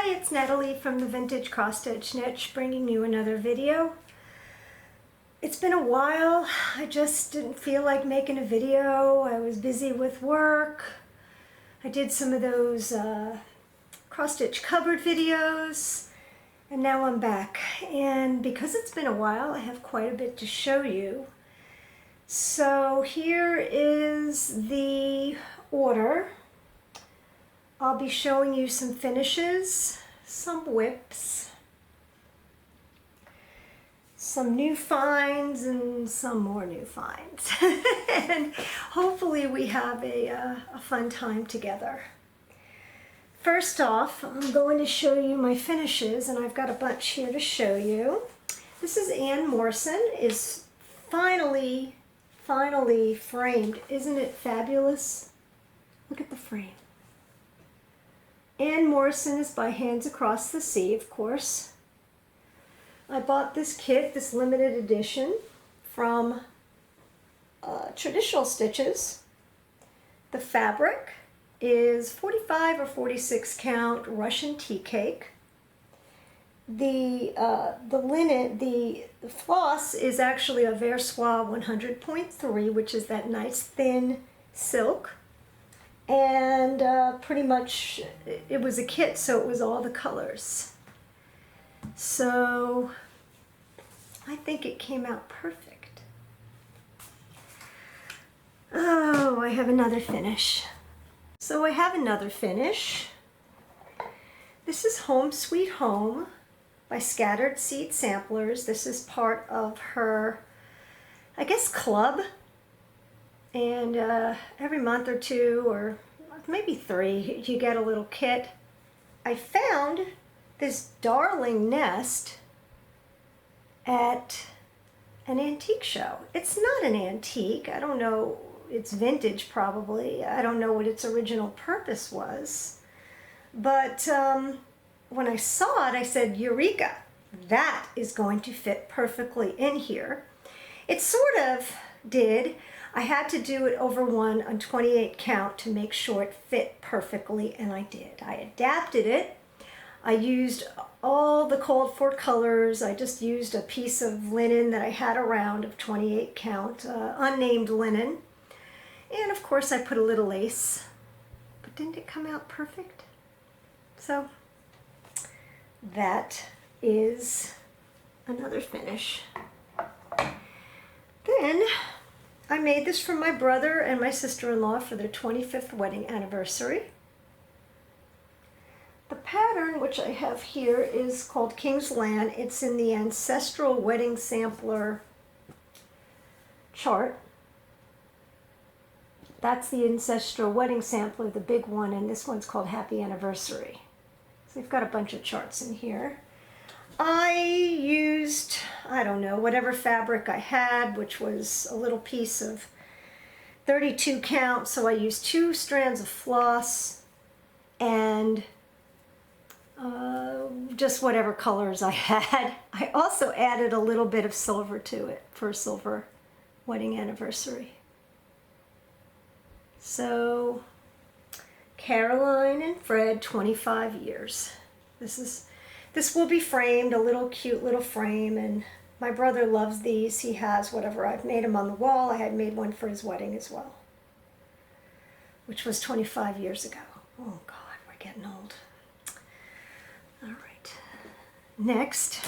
Hi, it's Natalie from the Vintage Cross Stitch Niche, bringing you another video. It's been a while. I just didn't feel like making a video. I was busy with work. I did some of those cross stitch cupboard videos, and now I'm back. And because it's been a while, I have quite a bit to show you. So here is the order. I'll be showing you some finishes, some whips, some new finds, and some more new finds. And hopefully we have a fun time together. First off, I'm going to show you my finishes, and I've got a bunch here to show you. This is Morrison, is finally framed. Isn't it fabulous? Look at the frame. Morrison is by Hands Across the Sea, of course. I bought this kit, this limited edition, from Traditional Stitches. The fabric is 45 or 46 count Russian tea cake. The linen, the floss is actually a Versoix 100.3, which is that nice thin silk. And pretty much it was a kit, so it was all the colors. So I think it came out perfect. Oh, I have another finish. So I have another finish. This is Home Sweet Home by Scattered Seed Samplers. This is part of her, I guess, club. And every month or two, or maybe 3, you get a little kit. I found this darling nest at an antique show. It's not an antique. I don't know. It's vintage, probably. I don't know what its original purpose was. But when I saw it, I said, Eureka! That is going to fit perfectly in here. It sort of did. I had to do it over one on 28 count to make sure it fit perfectly, and I did. I adapted it. I used all the called for colors. I just used a piece of linen that I had around of 28 count, unnamed linen. And of course I put a little lace. But didn't it come out perfect? So that is another finish. Then I made this for my brother and my sister-in-law for their 25th wedding anniversary. The pattern, which I have here, is called King's Land. It's in the Ancestral Wedding Sampler chart. That's the Ancestral Wedding Sampler, the big one, and this one's called Happy Anniversary. So we've got a bunch of charts in here. I used, I don't know, whatever fabric I had, which was a little piece of 32 count, so I used 2 strands of floss and just whatever colors I had. I also added a little bit of silver to it for a silver wedding anniversary. So, Caroline and Fred, 25 years. This will be framed, a little cute little frame, and my brother loves these. He has whatever. I've made them on the wall. I had made one for his wedding as well, which was 25 years ago. Oh God, we're getting old. All right, next.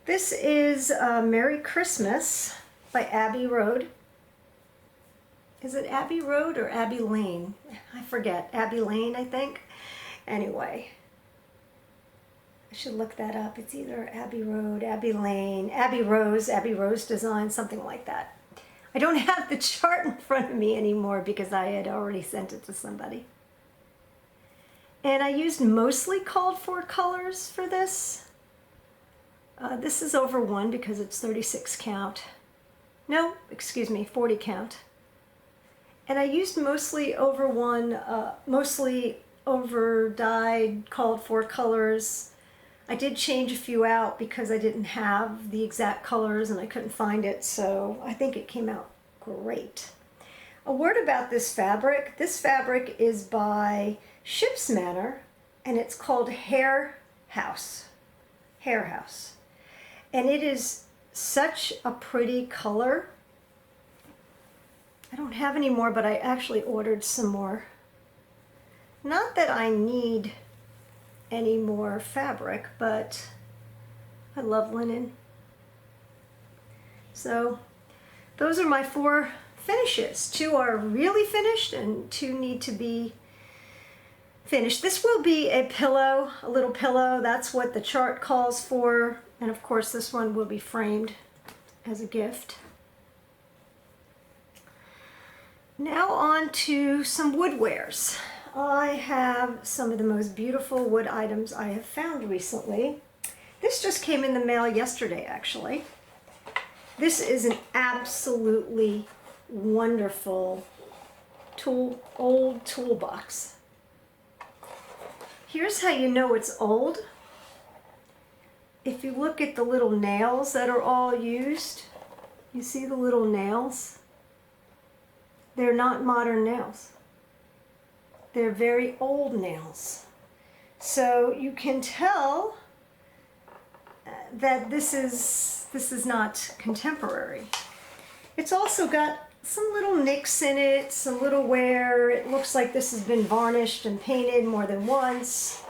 This is Merry Christmas by Abbey Road. Is it Abbey Road or Abbey Lane? I forget. Abbey Lane, I think. Anyway. I should look that up. It's either Abbey Road, Abbey Lane, Abbey Rose Design, something like that. I don't have the chart in front of me anymore because I had already sent it to somebody. And I used mostly called for colors for this. This is over 1 because it's 36 count. No, excuse me, 40 count. And I used mostly over 1, mostly over dyed called for colors. I did change a few out because I didn't have the exact colors and I couldn't find it, so I think it came out great. A word about this fabric. This fabric is by Ship's Manor, and it's called Hair House. Hair House. And it is such a pretty color. I don't have any more, but I actually ordered some more. Not that I need any more fabric, but I love linen. So those are my 4 finishes. 2 are really finished and 2 need to be finished. This will be a pillow, a little pillow. That's what the chart calls for. And of course this one will be framed as a gift. Now on to some woodwares. I have some of the most beautiful wood items I have found recently. This just came in the mail yesterday, actually. This is an absolutely wonderful old toolbox. Here's how you know it's old. If you look at the little nails that are all used, you see the little nails? They're not modern nails. They're very old nails. So you can tell that this is not contemporary. It's also got some little nicks in it, some little wear. It looks like this has been varnished and painted more than once.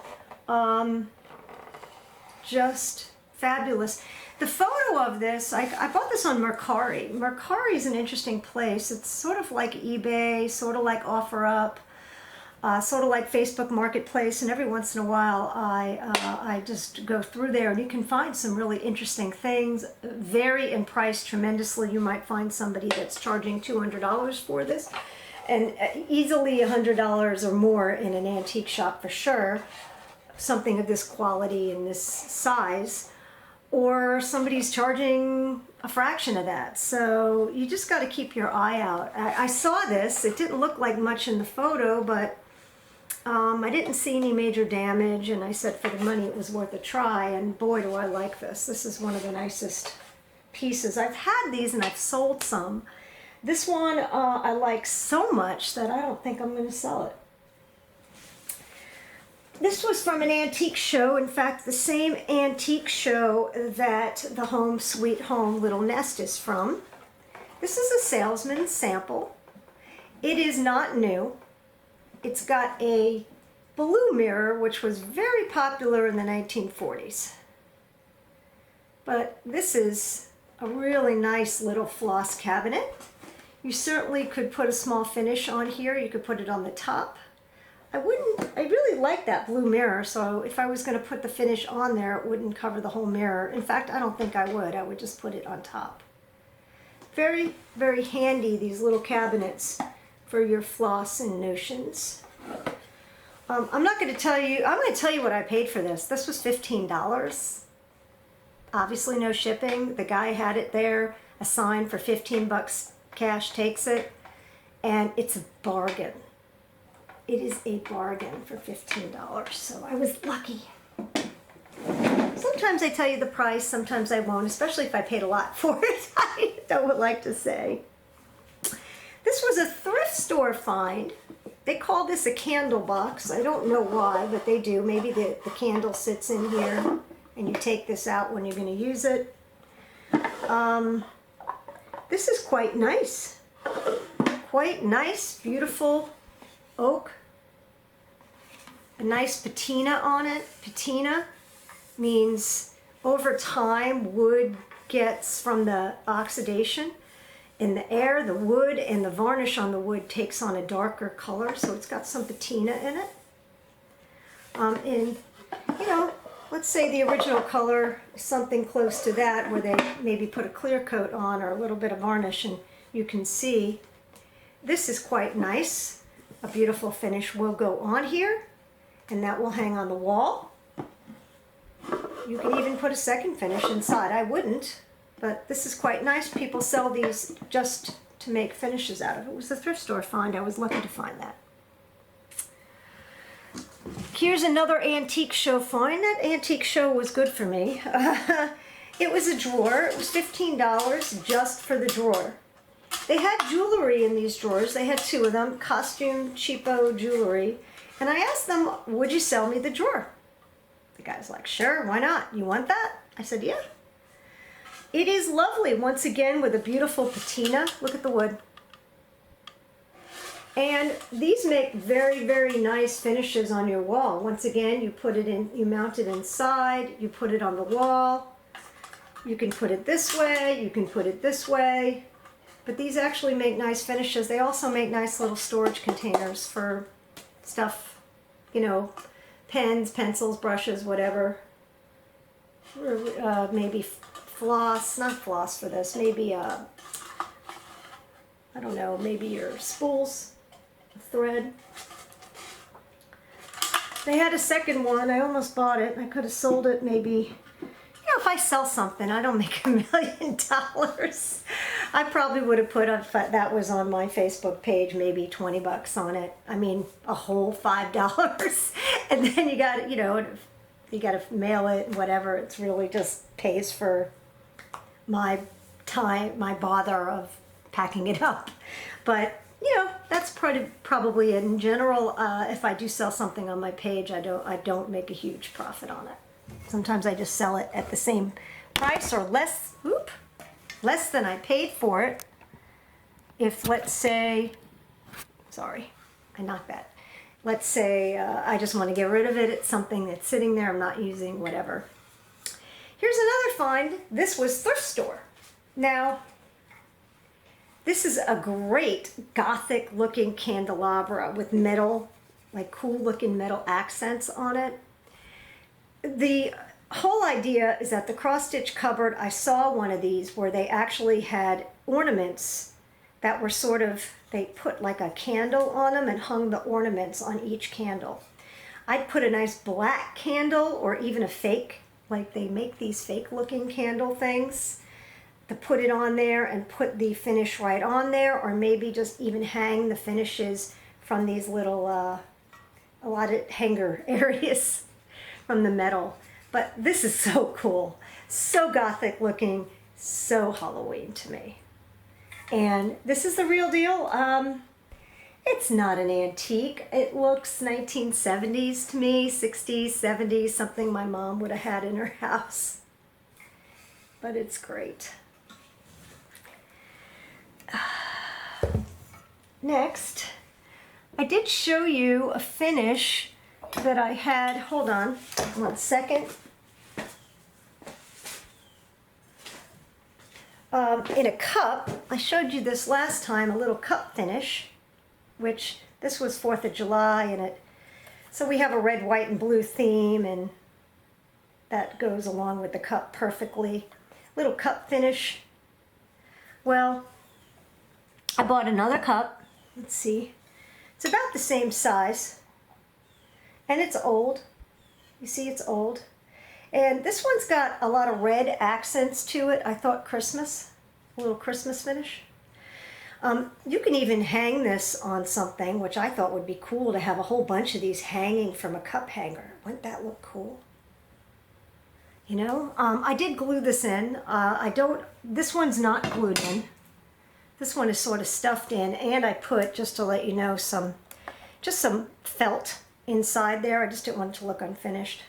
Just fabulous. The photo of this, I bought this on Mercari. Mercari is an interesting place. It's sort of like eBay, sort of like OfferUp, sort of like Facebook Marketplace, and every once in a while I just go through there and you can find some really interesting things, vary in price tremendously. You might find somebody that's charging $200 for this, and easily $100 or more in an antique shop for sure, something of this quality and this size, or somebody's charging a fraction of that. So you just got to keep your eye out. I saw this, it didn't look like much in the photo, but I didn't see any major damage, and I said for the money it was worth a try, and boy do I like this. This is one of the nicest pieces. I've had these and I've sold some. This one I like so much that I don't think I'm going to sell it. This was from an antique show, in fact the same antique show that the Home Sweet Home Little Nest is from. This is a salesman's sample. It is not new. It's got a blue mirror, which was very popular in the 1940s. But this is a really nice little floss cabinet. You certainly could put a small finish on here. You could put it on the top. I really like that blue mirror, so if I was going to put the finish on there, it wouldn't cover the whole mirror. In fact, I don't think I would just put it on top. Very, very handy, these little cabinets for your floss and notions. I'm not going to tell you, I'm going to tell you what I paid for this. This was $15. Obviously no shipping. The guy had it there, a sign for 15 bucks cash takes it, and it's a bargain. It is a bargain for $15, so I was lucky. Sometimes I tell you the price, sometimes I won't, especially if I paid a lot for it. I don't like to say. This was a thrift store find. They call this a candle box. I don't know why, but they do. Maybe the candle sits in here and you take this out when you're going to use it. This is quite nice. Quite nice, beautiful oak. A nice patina on it. Patina means over time wood gets, from the oxidation in the air, the wood and the varnish on the wood takes on a darker color, so it's got some patina in it. And you know, let's say the original color is something close to that, where they maybe put a clear coat on or a little bit of varnish, and you can see this is quite nice. A beautiful finish will go on here, and that will hang on the wall. You can even put a second finish inside. I wouldn't, but this is quite nice. People sell these just to make finishes out of it. It was a thrift store find. I was lucky to find that. Here's another antique show find. That antique show was good for me. It was a drawer. It was $15 just for the drawer. They had jewelry in these drawers. They had 2 of them, costume cheapo jewelry. And I asked them, would you sell me the drawer? The guy's like, sure, why not? You want that? I said, yeah. It is lovely, once again, with a beautiful patina. Look at the wood. And these make very, very nice finishes on your wall. Once again, you put it in, you mount it inside, you put it on the wall. You can put it this way, you can put it this way. But these actually make nice finishes. They also make nice little storage containers for stuff, you know, pens, pencils, brushes, whatever. Or, maybe floss, not floss for this, maybe, I don't know, maybe your spools, thread. They had a second one. I almost bought it. I could have sold it maybe, you know, if I sell something, I don't make $1 million. I probably would have put, if that was on my Facebook page, maybe 20 bucks on it. I mean, a whole $5. And then you got, you know, you got to mail it, whatever. It's really just pays for my time, my bother of packing it up. But, you know, that's probably in general, if I do sell something on my page, I don't make a huge profit on it. Sometimes I just sell it at the same price or less, less than I paid for it. If, let's say, sorry, I knocked that. Let's say I just want to get rid of it. It's something that's sitting there, I'm not using, whatever. Here's another find. This was thrift store. Now, this is a great Gothic looking candelabra with metal, like cool looking metal accents on it. The whole idea is that the cross stitch cupboard, I saw one of these where they actually had ornaments that were sort of, they put like a candle on them and hung the ornaments on each candle. I'd put a nice black candle or even a fake, like they make these fake looking candle things, to put it on there and put the finish right on there, or maybe just even hang the finishes from these little, a lot of hanger areas from the metal. But this is so cool, so Gothic looking, so Halloween to me. And this is the real deal. It's not an antique. It looks 1970s to me, 60s, 70s, something my mom would have had in her house. But it's great. Next, I did show you a finish that I had. Hold on 1 second. In a cup, I showed you this last time, a little cup finish, which this was 4th of July, and so we have a red, white, and blue theme, and that goes along with the cup perfectly. Little cup finish. Well, I bought another cup. Let's see. It's about the same size, and it's old. You see, it's old. And this one's got a lot of red accents to it. I thought Christmas, a little Christmas finish. You can even hang this on something, which I thought would be cool to have a whole bunch of these hanging from a cup hanger. Wouldn't that look cool? You know, I did glue this in. This one's not glued in. This one is sort of stuffed in, and I put, just to let you know, just some felt inside there. I just didn't want it to look unfinished.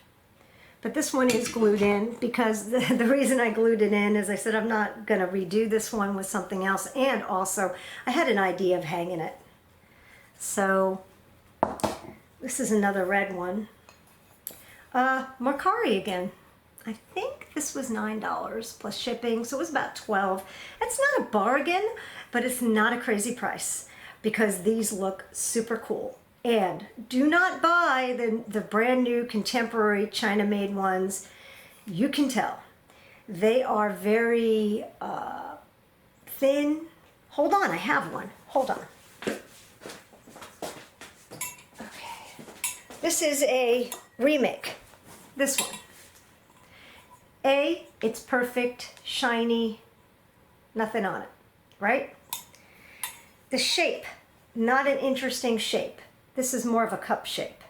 But this one is glued in because the reason I glued it in is I said I'm not going to redo this one with something else. And also, I had an idea of hanging it. So, this is another red one. Mercari again. I think this was $9 plus shipping, so it was about $12. It's not a bargain, but it's not a crazy price because these look super cool. And do not buy the brand new contemporary China-made ones. You can tell. They are very thin. Hold on, I have one. Hold on. Okay. This is a remake. This one. It's perfect, shiny, nothing on it, right? The shape, not an interesting shape. This is more of a cup shape,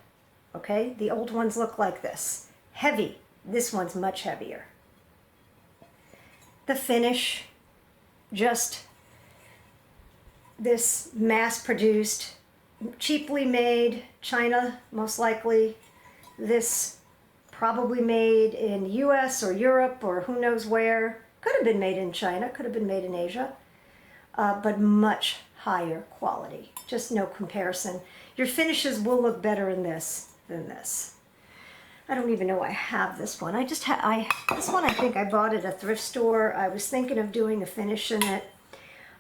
okay? The old ones look like this. Heavy, this one's much heavier. The finish, just this mass-produced cheaply made, China most likely. This probably made in the US or Europe or who knows where. Could have been made in China, could have been made in Asia, but much higher quality. Just no comparison. Your finishes will look better in this than this. I don't even know I have this one. This one I think I bought at a thrift store. I was thinking of doing a finish in it.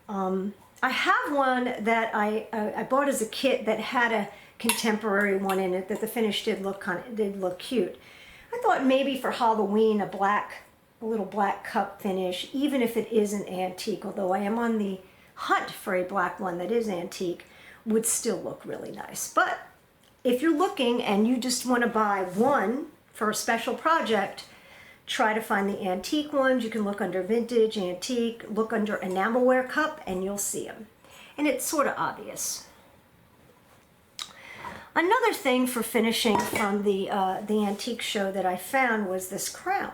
I have one that I bought as a kit that had a contemporary one in it that the finish did look cute. I thought maybe for Halloween a little black cup finish, even if it isn't antique, although I am on the hunt for a black one that is antique, would still look really nice. But if you're looking and you just want to buy one for a special project, try to find the antique ones. You can look under vintage, antique, look under enamelware cup, and you'll see them. And it's sort of obvious. Another thing for finishing from the antique show that I found was this crown.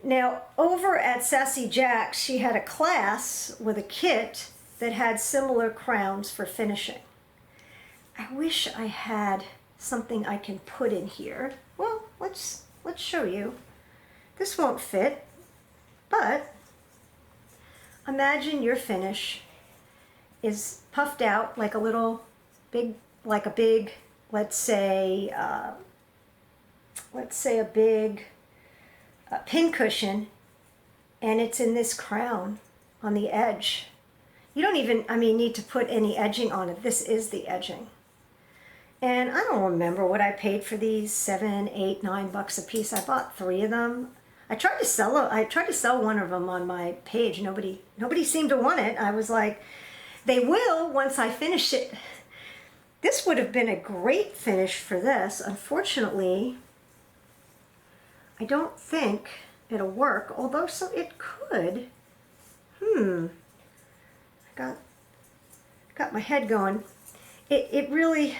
Now, over at Sassy Jack's, she had a class with a kit that had similar crowns for finishing. I wish I had something I can put in here. Well, let's show you. This won't fit, but imagine your finish is puffed out like a little big, let's say a big pin cushion, and it's in this crown on the edge. You don't even, need to put any edging on it. This is the edging. And I don't remember what I paid for these, $7, $8, $9 a piece. I bought 3 of them. I tried to sell one of them on my page. Nobody seemed to want it. I was like, they will once I finish it. This would have been a great finish for this. Unfortunately, I don't think it'll work, although so it could. Got my head going. It really,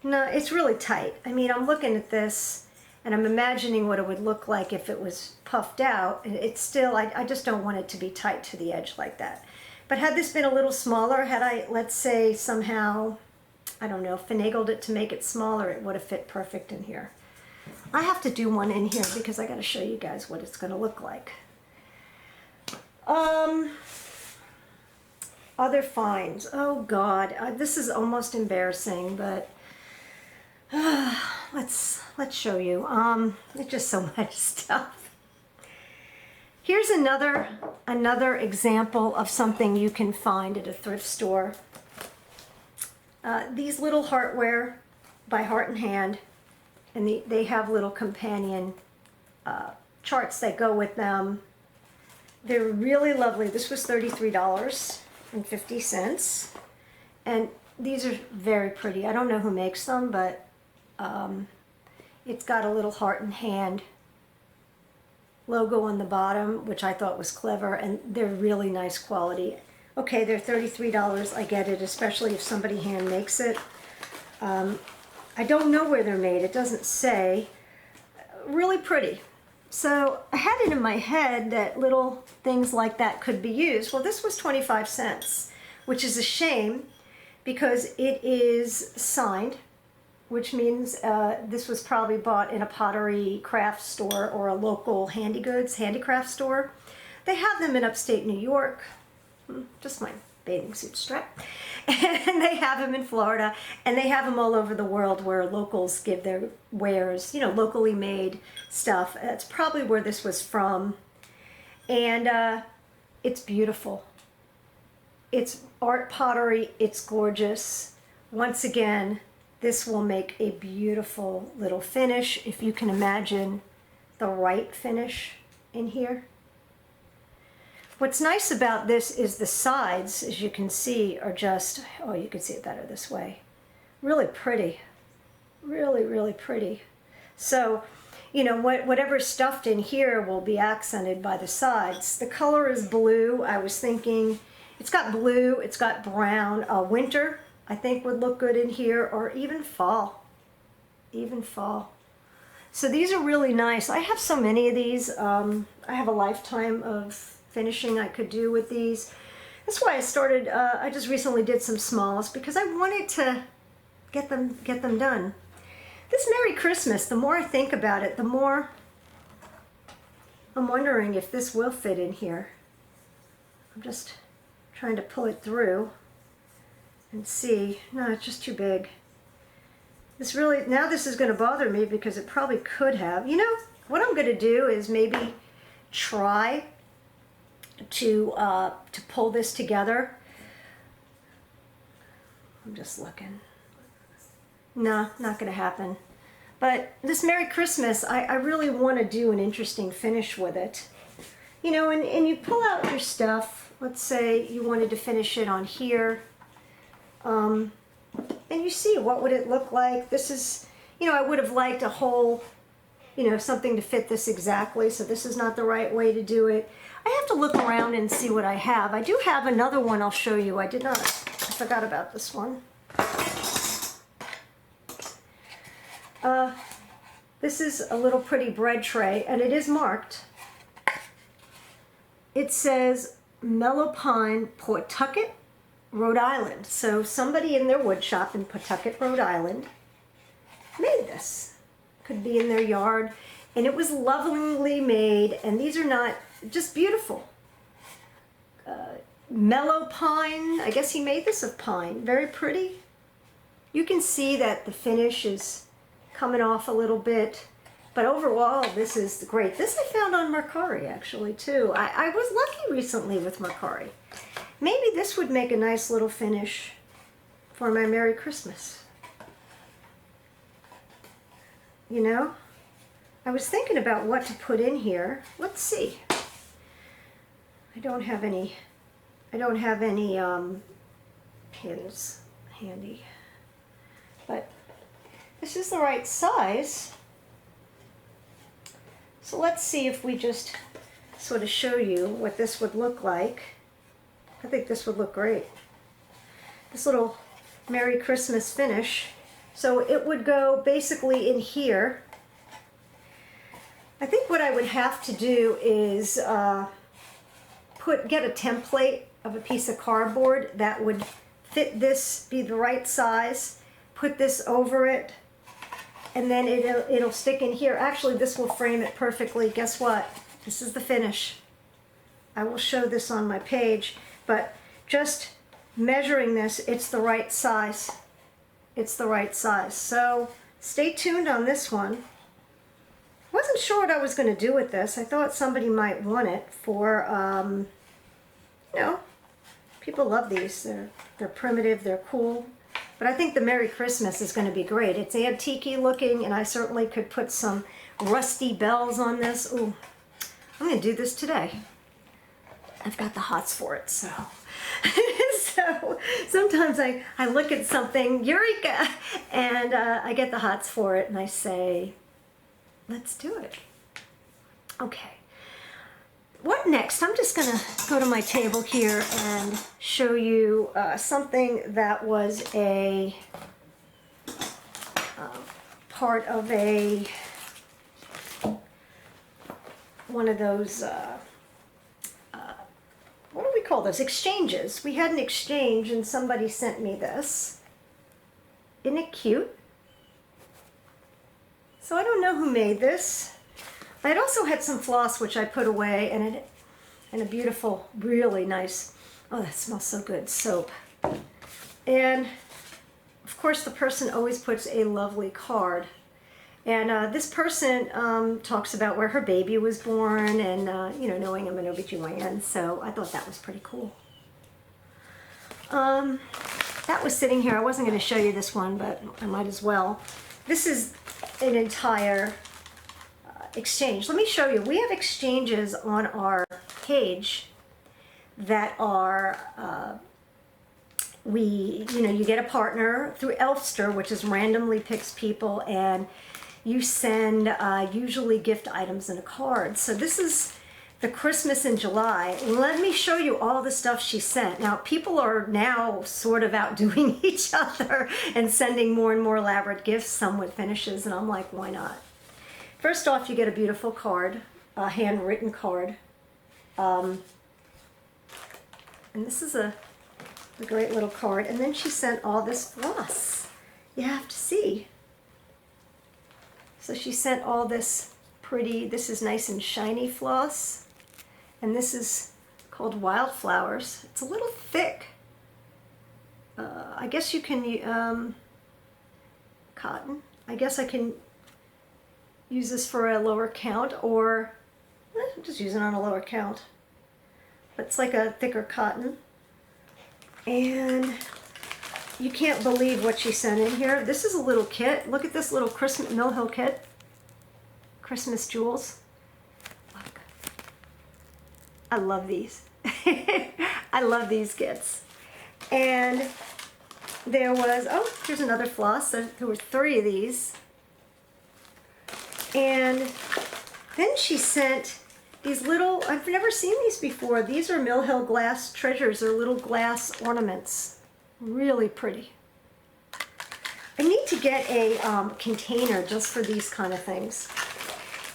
no, it's really tight. I'm looking at this and I'm imagining what it would look like if it was puffed out. It's still, I just don't want it to be tight to the edge like that. But had this been a little smaller, had I, let's say, somehow, I don't know, finagled it to make it smaller, it would have fit perfect in here. I have to do one in here because I got to show you guys what it's going to look like. Other finds. Oh God, this is almost embarrassing, but let's show you. It's just so much stuff. Here's another example of something you can find at a thrift store. These little heartware by Heart and Hand, and they have little companion charts that go with them. They're really lovely. This was $33.50, and these are very pretty. I don't know who makes them, but it's got a little Heart and Hand logo on the bottom, which I thought was clever, and they're really nice quality. Okay, they're $33. I get it, especially if somebody hand makes it. I don't know where they're made. It doesn't say. Really pretty. So I had it in my head that little things like that could be used. Well, this was 25 cents, which is a shame because it is signed, which means this was probably bought in a pottery craft store or a local handicraft store. They have them in upstate New York, just my bathing suit strap, and they have them in Florida, and they have them all over the world where locals give their wares, locally made stuff. That's probably where this was from, and it's beautiful. It's art pottery. It's gorgeous. Once again, this will make a beautiful little finish if you can imagine the right finish in here. What's nice about this is the sides, as you can see, are just, oh, you can see it better this way. Really pretty. Really, really pretty. So, whatever's stuffed in here will be accented by the sides. The color is blue. I was thinking, it's got blue, it's got brown. Winter, I think, would look good in here, or even fall. Even fall. So these are really nice. I have so many of these. I have a lifetime of finishing I could do with these. That's why I started, I just recently did some smalls because I wanted to get them done. This Merry Christmas, the more I think about it, the more I'm wondering if this will fit in here. I'm just trying to pull it through and see. No, it's just too big. This really, now this is going to bother me because it probably could have. You know, what I'm going to do is maybe try to pull this together. I'm just looking. No, not going to happen. But this Merry Christmas, I really want to do an interesting finish with it. You know, and you pull out your stuff. Let's say you wanted to finish it on here. And you see, what would it look like? This is, you know, I would have liked a whole, you know, something to fit this exactly. So this is not the right way to do it. I have to look around and see what I have. I do have another one I'll show you. I forgot about this one. This is a little pretty bread tray, and it is marked. It says Mellow Pine, Pawtucket, Rhode Island. So somebody in their wood shop in Pawtucket, Rhode Island made this. Could be in their yard, and it was lovingly made, and these are not just beautiful. Mellow pine, I guess he made this of pine. Very pretty. You can see that the finish is coming off a little bit, but overall this is great. This I found on Mercari actually too. I was lucky recently with Mercari. Maybe this would make a nice little finish for my Merry Christmas. You know, I was thinking about what to put in here. Let's see. I don't have any pins handy, but this is the right size. So let's see if we just sort of show you what this would look like. I think this would look great. This little Merry Christmas finish. So it would go basically in here. I think what I would have to do is get a template of a piece of cardboard that would fit this, be the right size, put this over it, and then it'll stick in here. Actually, this will frame it perfectly. Guess what? This is the finish. I will show this on my page, but just measuring this, it's the right size. It's the right size. So stay tuned on this one. Wasn't sure what I was going to do with this. I thought somebody might want it for, you know, people love these. They're primitive, they're cool. But I think the Merry Christmas is going to be great. It's antique-y looking, and I certainly could put some rusty bells on this. Ooh, I'm going to do this today. I've got the hots for it, so. So sometimes I look at something, eureka, and I get the hots for it, and I say, let's do it. Okay. What next? I'm just going to go to my table here and show you something that was a part of one of those, what do we call those? Exchanges. We had an exchange and somebody sent me this. Isn't it cute? So I don't know who made this. I had also had some floss which I put away, and a beautiful, really nice, oh that smells so good, soap. And of course the person always puts a lovely card. And this person talks about where her baby was born and, you know, knowing I'm an OBGYN, so I thought that was pretty cool. That was sitting here. I wasn't going to show you this one, but I might as well. This is an entire exchange. Let me show you. We have exchanges on our page that are, you get a partner through Elfster, which is randomly picks people, and you send usually gift items and a card. So this is the Christmas in July. Let me show you all the stuff she sent. Now, people are now sort of outdoing each other and sending more and more elaborate gifts, some with finishes, and I'm like, why not? First off, you get a beautiful card, a handwritten card. And And this is a great little card. And then she sent all this floss. You have to see. So she sent all this pretty, this is nice and shiny floss. And this is called Wildflowers. It's a little thick. I guess you can, cotton. I guess I can use this for a lower count, or I'm just using it on a lower count. But it's like a thicker cotton. And you can't believe what she sent in here. This is a little kit. Look at this little Christmas Mill Hill kit. Christmas jewels. Look. I love these. I love these kits. And there was, oh, here's another floss. There were 3 of these. And then she sent these little, I've never seen these before. These are Mill Hill glass treasures. They're little glass ornaments. Really pretty. I need to get a container just for these kind of things.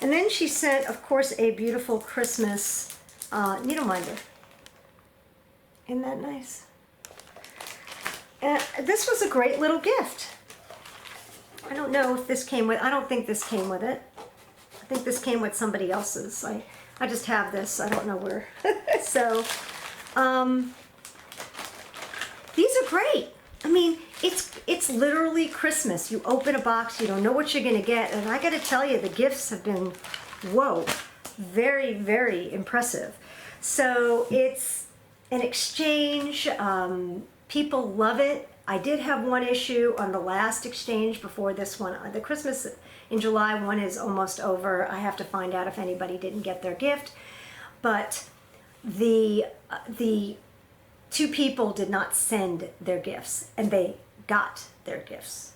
And then she sent, of course, a beautiful Christmas Needleminder. Isn't that nice? This was a great little gift. I don't know if this came with, I don't think this came with it. I think this came with somebody else's. I just have this, I don't know where. So, these are great. I mean, it's literally Christmas. You open a box, you don't know what you're gonna get, and I gotta tell you, the gifts have been, whoa, very, very impressive. So it's an exchange. People love it. I did have one issue on the last exchange before this one. The Christmas in July one is almost over. I have to find out if anybody didn't get their gift. But the 2 people did not send their gifts, and they got their gifts.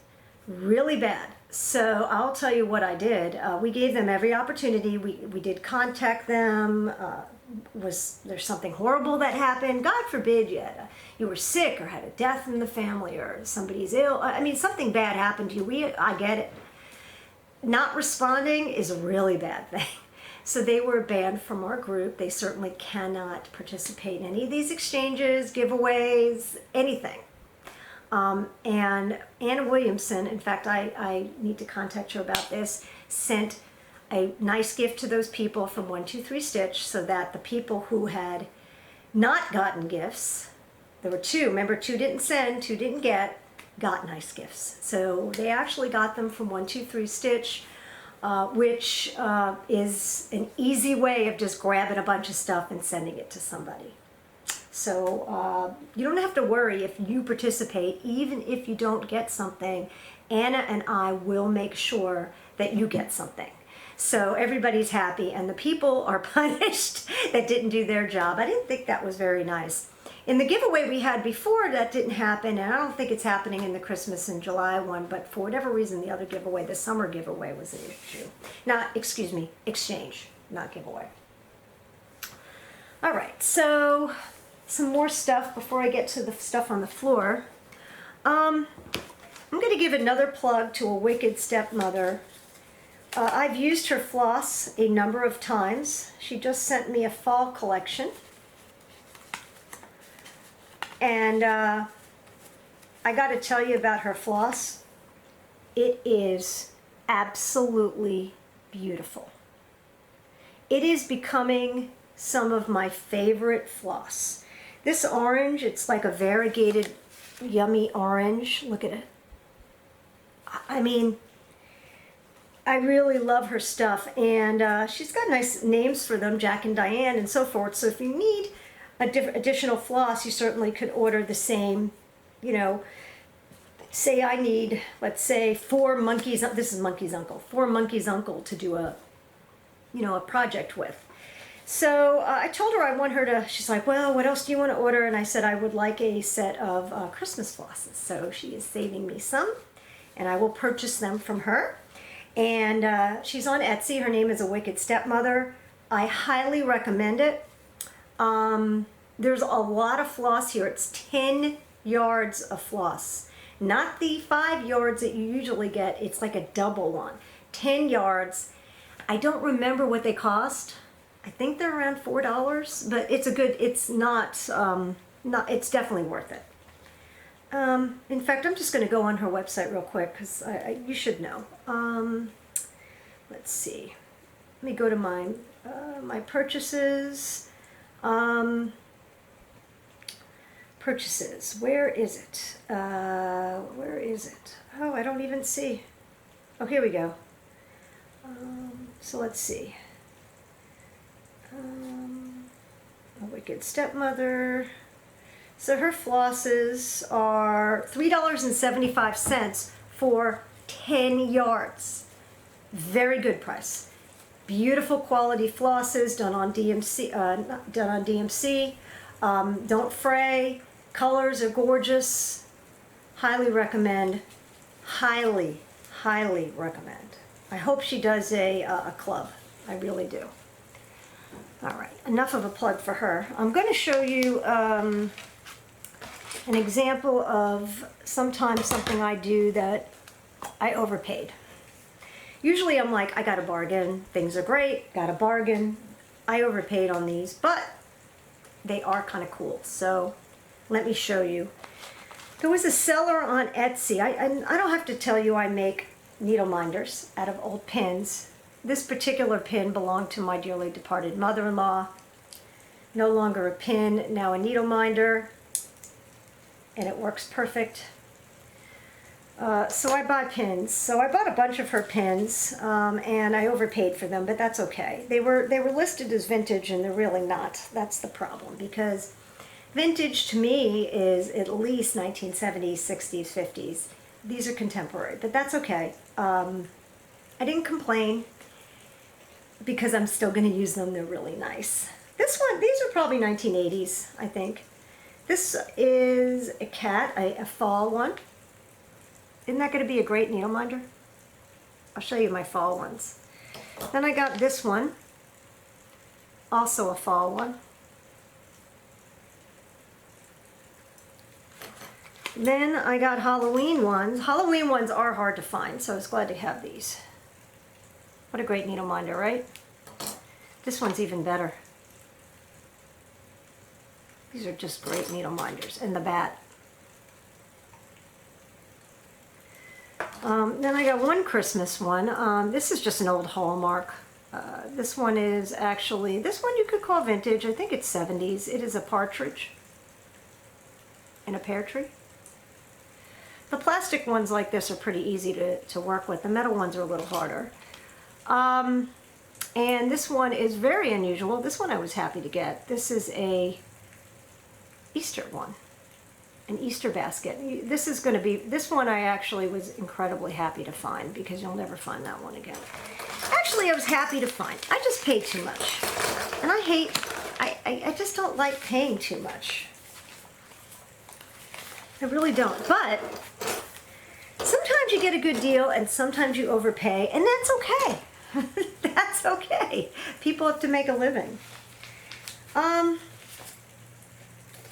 Really bad. So I'll tell you what I did. We gave them every opportunity. We did contact them. Was there something horrible that happened? God forbid you were sick or had a death in the family or somebody's ill. I mean, something bad happened to you. I get it. Not responding is a really bad thing. So they were banned from our group. They certainly cannot participate in any of these exchanges, giveaways, anything. And Anna Williamson, in fact, I need to contact her about this, sent a nice gift to those people from 123 Stitch, so that the people who had not gotten gifts, there were 2, remember 2 didn't send, 2 didn't get, got nice gifts. So they actually got them from 123 Stitch, which is an easy way of just grabbing a bunch of stuff and sending it to somebody. So you don't have to worry if you participate. Even if you don't get something, Anna and I will make sure that you get something. So everybody's happy, and the people are punished that didn't do their job. I didn't think that was very nice. In the giveaway we had before, that didn't happen, and I don't think it's happening in the Christmas in July one, but for whatever reason, the other giveaway, the summer giveaway, was an issue. Excuse me, exchange, not giveaway. All right, so some more stuff before I get to the stuff on the floor. I'm going to give another plug to a wicked stepmother. I've used her floss a number of times. She just sent me a fall collection. And I got to tell you about her floss. It is absolutely beautiful. It is becoming some of my favorite floss. This orange, it's like a variegated, yummy orange. Look at it. I mean, I really love her stuff, and she's got nice names for them, Jack and Diane and so forth. So if you need additional floss, you certainly could order the same, you know, say I need, let's say, 4 monkeys, this is Monkey's Uncle, 4 monkeys Uncle to do a, you know, a project with. So I told her I want her to, she's like, well, what else do you want to order? And I said I would like a set of Christmas flosses. So she is saving me some, and I will purchase them from her. And she's on Etsy. Her name is A Wicked Stepmother. I highly recommend it. There's a lot of floss here. It's 10 yards of floss. Not the 5 yards that you usually get. It's like a double one. 10 yards. I don't remember what they cost. I think they're around $4, but it's a good, it's not it's definitely worth it. In fact, I'm just going to go on her website real quick because you should know. Let's see. Let me go to my purchases. Purchases. Where is it? Where is it? Oh, I don't even see. Oh, here we go. So let's see. A Wicked Stepmother. So her flosses are $3.75 for 10 yards. Very good price. Beautiful quality flosses done on DMC. Don't fray. Colors are gorgeous. Highly recommend. Highly, highly recommend. I hope she does a club. I really do. All right, enough of a plug for her. I'm going to show you an example of sometimes something I do that I overpaid. Usually I'm like, I got a bargain, things are great, got a bargain. I overpaid on these, but they are kind of cool. So let me show you. There was a seller on Etsy. I don't have to tell you I make Needleminders out of old pins. This particular pin belonged to my dearly departed mother-in-law. No longer a pin, now a needleminder, and it works perfect. So I buy pins. So I bought a bunch of her pins, and I overpaid for them, but that's okay. They were listed as vintage, and they're really not. That's the problem, because vintage to me is at least 1970s, 60s, 50s. These are contemporary, but that's okay. I didn't complain because I'm still going to use them. They're really nice. This one, these are probably 1980s, I think. This is a cat, a fall one. Isn't that going to be a great needleminder? I'll show you my fall ones. Then I got this one, also a fall one. Then I got Halloween ones. Halloween ones are hard to find, so I was glad to have these. What a great needleminder, right? This one's even better. These are just great needleminders. And the bat. Then I got one Christmas one. This is just an old Hallmark. This one is actually, this one you could call vintage. I think it's 70s. It is a partridge and a pear tree. The plastic ones like this are pretty easy to work with. The metal ones are a little harder. And this one is very unusual. This one I was happy to get. This is a Easter one. An Easter basket. This is going to be, this one I actually was incredibly happy to find because you'll never find that one again. Actually, I was happy to find. I just paid too much. And I just don't like paying too much. I really don't. But sometimes you get a good deal and sometimes you overpay, and that's okay. That's okay. People have to make a living. I'm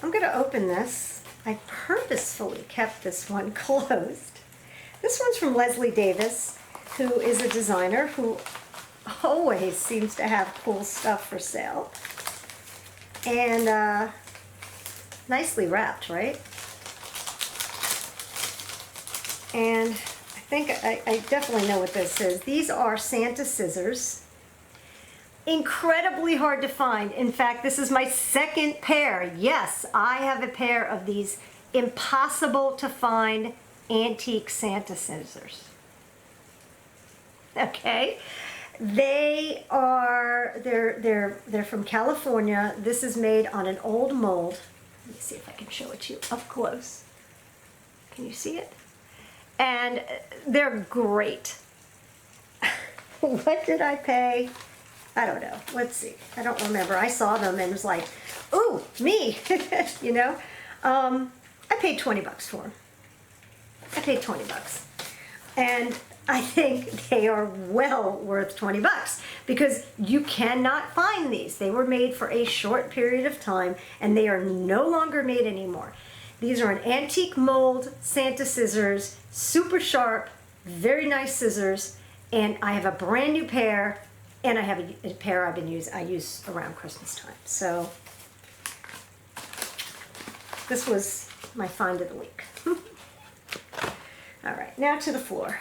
going to open this. I purposefully kept this one closed. This one's from Leslie Davis, who is a designer who always seems to have cool stuff for sale. And nicely wrapped, right? And I think I definitely know what this is. These are Santa scissors. Incredibly hard to find. In fact, this is my second pair. Yes, I have a pair of these impossible to find antique Santa scissors. Okay? They're from California. This is made on an old mold. Let me see if I can show it to you up close. Can you see it? And they're great. What did I pay? I don't know. Let's see. I don't remember. I saw them and was like, ooh, me, you know? I paid 20 bucks for them. I paid 20 bucks. And I think they are well worth 20 bucks because you cannot find these. They were made for a short period of time and they are no longer made anymore. These are an antique mold Santa scissors, super sharp, very nice scissors, and I have a brand new pair, and I have a pair I use around Christmas time. So This was my find of the week. All right, now to the floor.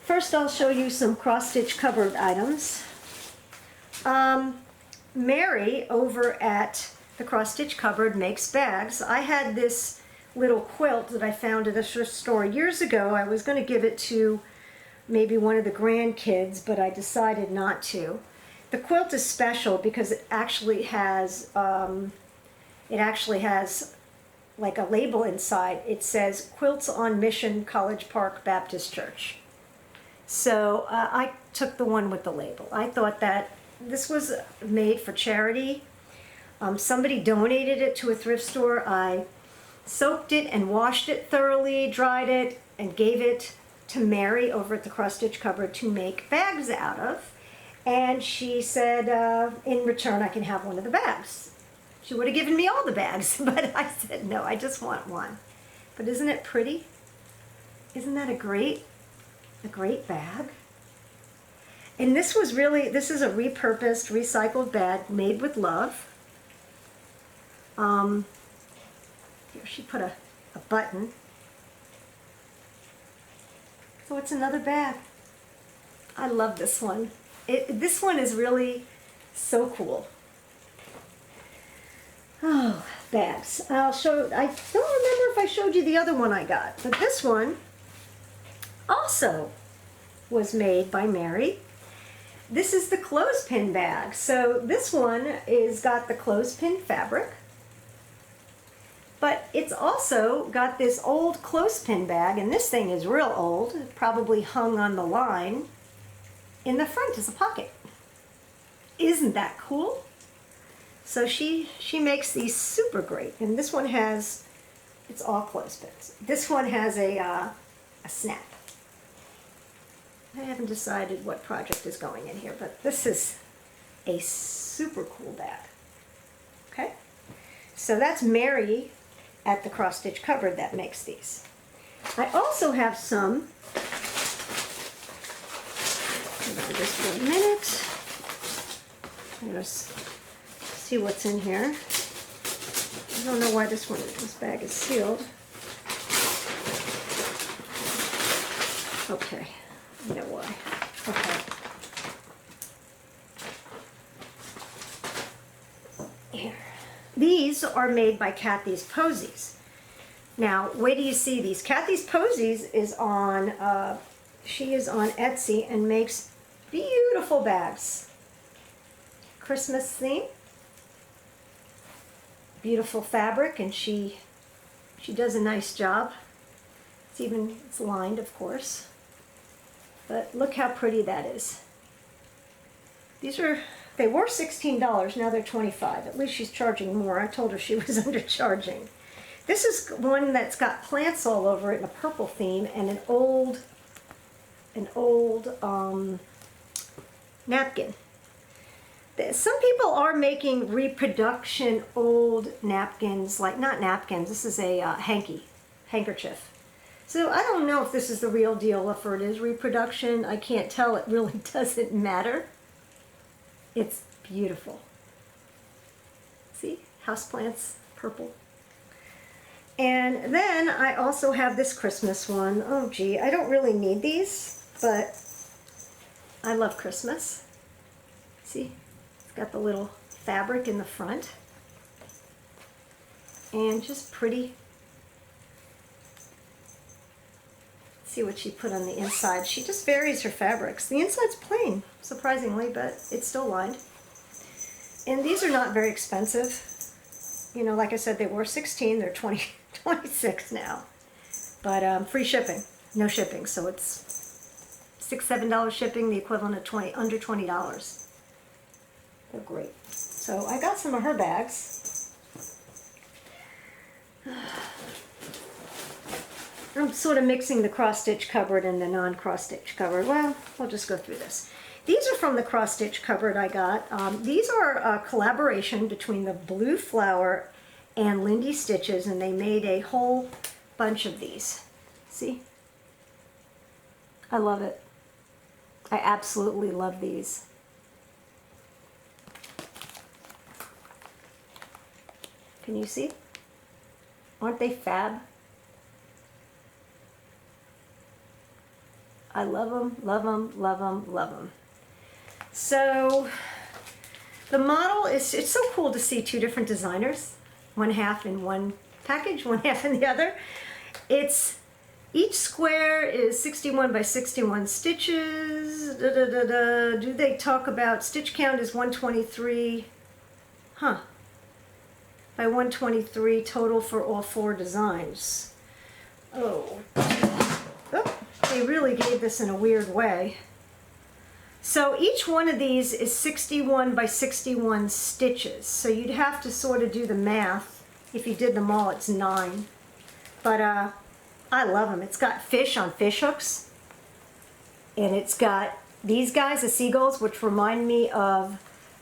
First, I'll show you some cross-stitch cupboard items. Mary over at the cross-stitch cupboard makes bags. I had this little quilt that I found at a thrift store years ago. I was going to give it to maybe one of the grandkids, but I decided not to. The quilt is special because it actually has like a label inside. It says Quilts on Mission, College Park Baptist Church. So I took the one with the label. I thought that this was made for charity. Somebody donated it to a thrift store. I soaked it and washed it thoroughly, dried it, and gave it to Mary over at the Cross Stitch Cupboard to make bags out of. And she said, in return, I can have one of the bags. She would have given me all the bags, but I said, no, I just want one. But isn't it pretty? Isn't that a great bag? And this is a repurposed, recycled bag made with love. Here she put a button. So it's another bag. I love this one. This one is really so cool. Oh, bags. I don't remember if I showed you the other one I got, but this one also was made by Mary. This is the Clothespin Bag. So this one is got the clothespin fabric, but it's also got this old clothespin bag, and this thing is real old. It probably hung on the line. In the front is a pocket. Isn't that cool? So she makes these super great, and this one it's all clothespins. This one has a snap. I haven't decided what project is going in here, but this is a super cool bag. Okay, so that's Mary at the Cross Stitch Cupboard that makes these. I also have some. Hold on just for a minute. I'm gonna see what's in here. I don't know why this bag is sealed. Okay. You know why. Okay. Here. These are made by Kathy's Posies. Now, wait till you see these. Kathy's Posies is on, she is on Etsy and makes beautiful bags. Christmas theme. Beautiful fabric, and she does a nice job. It's lined, of course. But look how pretty that is. They were $16, now they're $25. At least she's charging more. I told her she was undercharging. This is one that's got plants all over it in a purple theme and an old napkin. Some people are making reproduction old napkins, like not napkins, this is a handkerchief. So I don't know if this is the real deal, if it is reproduction. I can't tell. It really doesn't matter. It's beautiful. See? Houseplants, purple. And then I also have this Christmas one. Oh gee, I don't really need these, but I love Christmas. See? It's got the little fabric in the front. And just pretty. See what she put on the inside. She just varies her fabrics. The inside's plain, surprisingly, but it's still lined. And these are not very expensive. You know, like I said, they were $16. They're $26 now. But free shipping, no shipping. So it's $6, $7 shipping, the equivalent of under $20. They're great. So I got some of her bags. I'm sort of mixing the cross-stitch cupboard and the non-cross-stitch cupboard. Well, we'll just go through this. These are from the cross-stitch cupboard I got. These are a collaboration between the Blue Flower and Lindy Stitches, and they made a whole bunch of these. See? I love it. I absolutely love these. Can you see? Aren't they fab? I love them, love them, love them, love them. So the model is, it's so cool to see two different designers, one half in one package, one half in the other. It's, each square is 61 by 61 stitches. Do they talk about stitch count is 123? Huh. By 123 total for all 4 designs. Oh. Oh, they really gave this in a weird way. So each one of these is 61 by 61 stitches. So you'd have to sort of do the math. If you did them all, it's 9. But I love them. It's got fish on fish hooks. And it's got these guys, the seagulls, which remind me of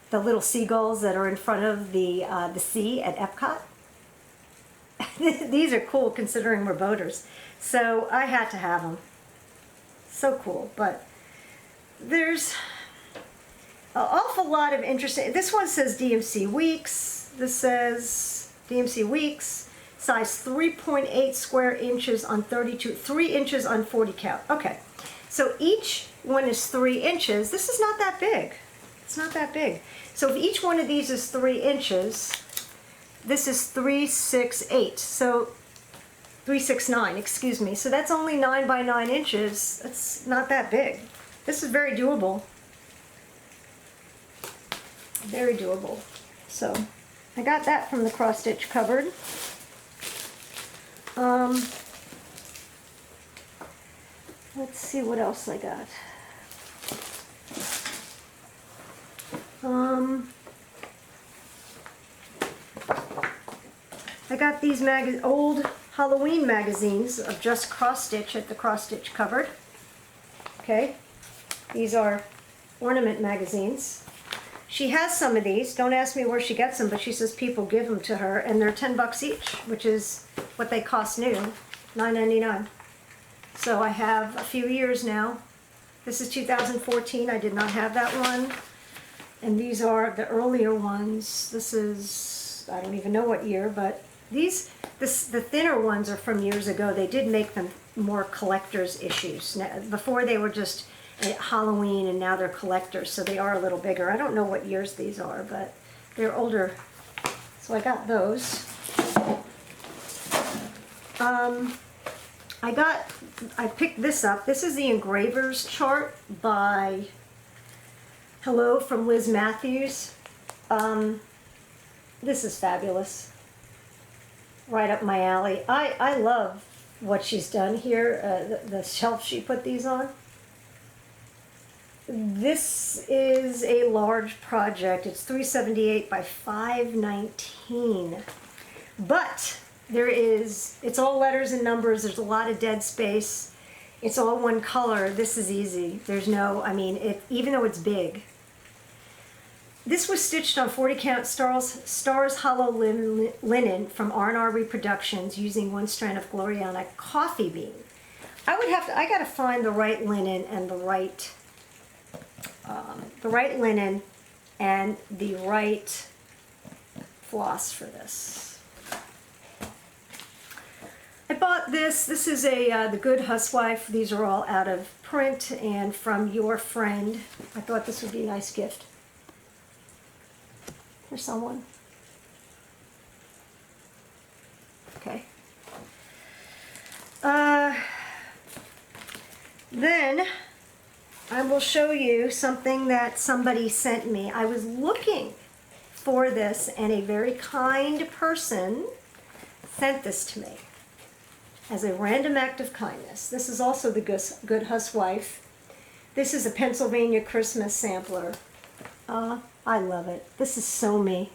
the little seagulls that are in front of the sea at Epcot. These are cool considering we're boaters. So I had to have them. So cool. But there's an awful lot of interesting. This one says DMC Weeks. This says DMC Weeks. Size 3.8 square inches on 32, 3 inches on 40 count. Okay, so each one is 3 inches. This is not that big. It's not that big. So if each one of these is 3 inches, this is 3, 6, 8. So 3, 6, 9, excuse me. So that's only 9 by 9 inches. That's not that big. This is very doable. Very doable. So I got that from the cross stitch cupboard. Let's see what else I got. I got these old Halloween magazines of just cross stitch at the cross stitch cupboard. Okay, these are ornament magazines. She has some of these. Don't ask me where she gets them, but she says people give them to her, and they're 10 bucks each, which is what they cost new, $9.99. So I have a few years now. This is 2014. I did not have that one. And these are the earlier ones. This is, I don't even know what year, but the thinner ones are from years ago. They did make them more collector's issues. Now, before they were just Halloween, and now they're collectors, so they are a little bigger. I don't know what years these are, but they're older. So I got those. I picked this up. This is the Engravers Chart by Hello from Liz Matthews. This is fabulous. Right up my alley. I love what she's done here, the shelf she put these on. This is a large project. It's 378 by 519. But it's all letters and numbers. There's a lot of dead space. It's all one color. This is easy. There's no, I mean, even though it's big. This was stitched on 40 count Stars Hollow linen from R&R Reproductions using 1 strand of Gloriana coffee bean. I gotta find the right linen and the right linen and the right floss for this. I bought this. This is the Good Housewife. These are all out of print and from your friend. I thought this would be a nice gift for someone. Okay. Then I will show you something that somebody sent me. I was looking for this, and a very kind person sent this to me as a random act of kindness. This is also the Good Housewife. This is a Pennsylvania Christmas sampler. I love it. This is so me.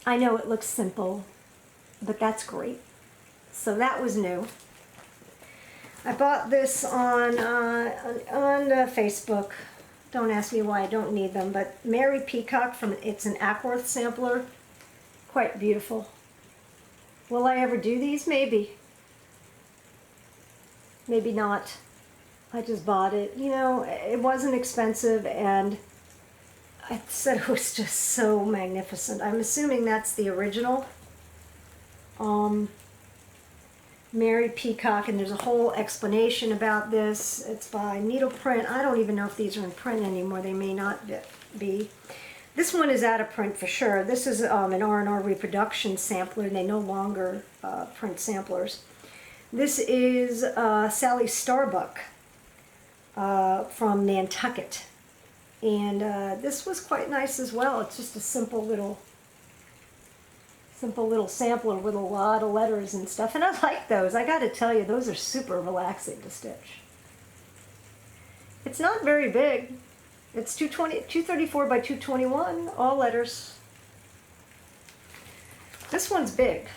I know it looks simple, but that's great. So that was new. I bought this on Facebook. Don't ask me why, I don't need them, but Mary Peacock it's an Ackworth sampler. Quite beautiful. Will I ever do these? Maybe. Maybe not. I just bought it. You know, it wasn't expensive, and I said it was just so magnificent. I'm assuming that's the original. Mary Peacock, and there's a whole explanation about this. It's by Needleprint. I don't even know if these are in print anymore. They may not be. This one is out of print for sure. This is an R&R reproduction sampler, and they no longer print samplers. This is Sally Starbuck from Nantucket. And this was quite nice as well. It's just a simple little sampler with a lot of letters and stuff. And I like those. I got to tell you, those are super relaxing to stitch. It's not very big. It's 234 by 221, all letters. This one's big.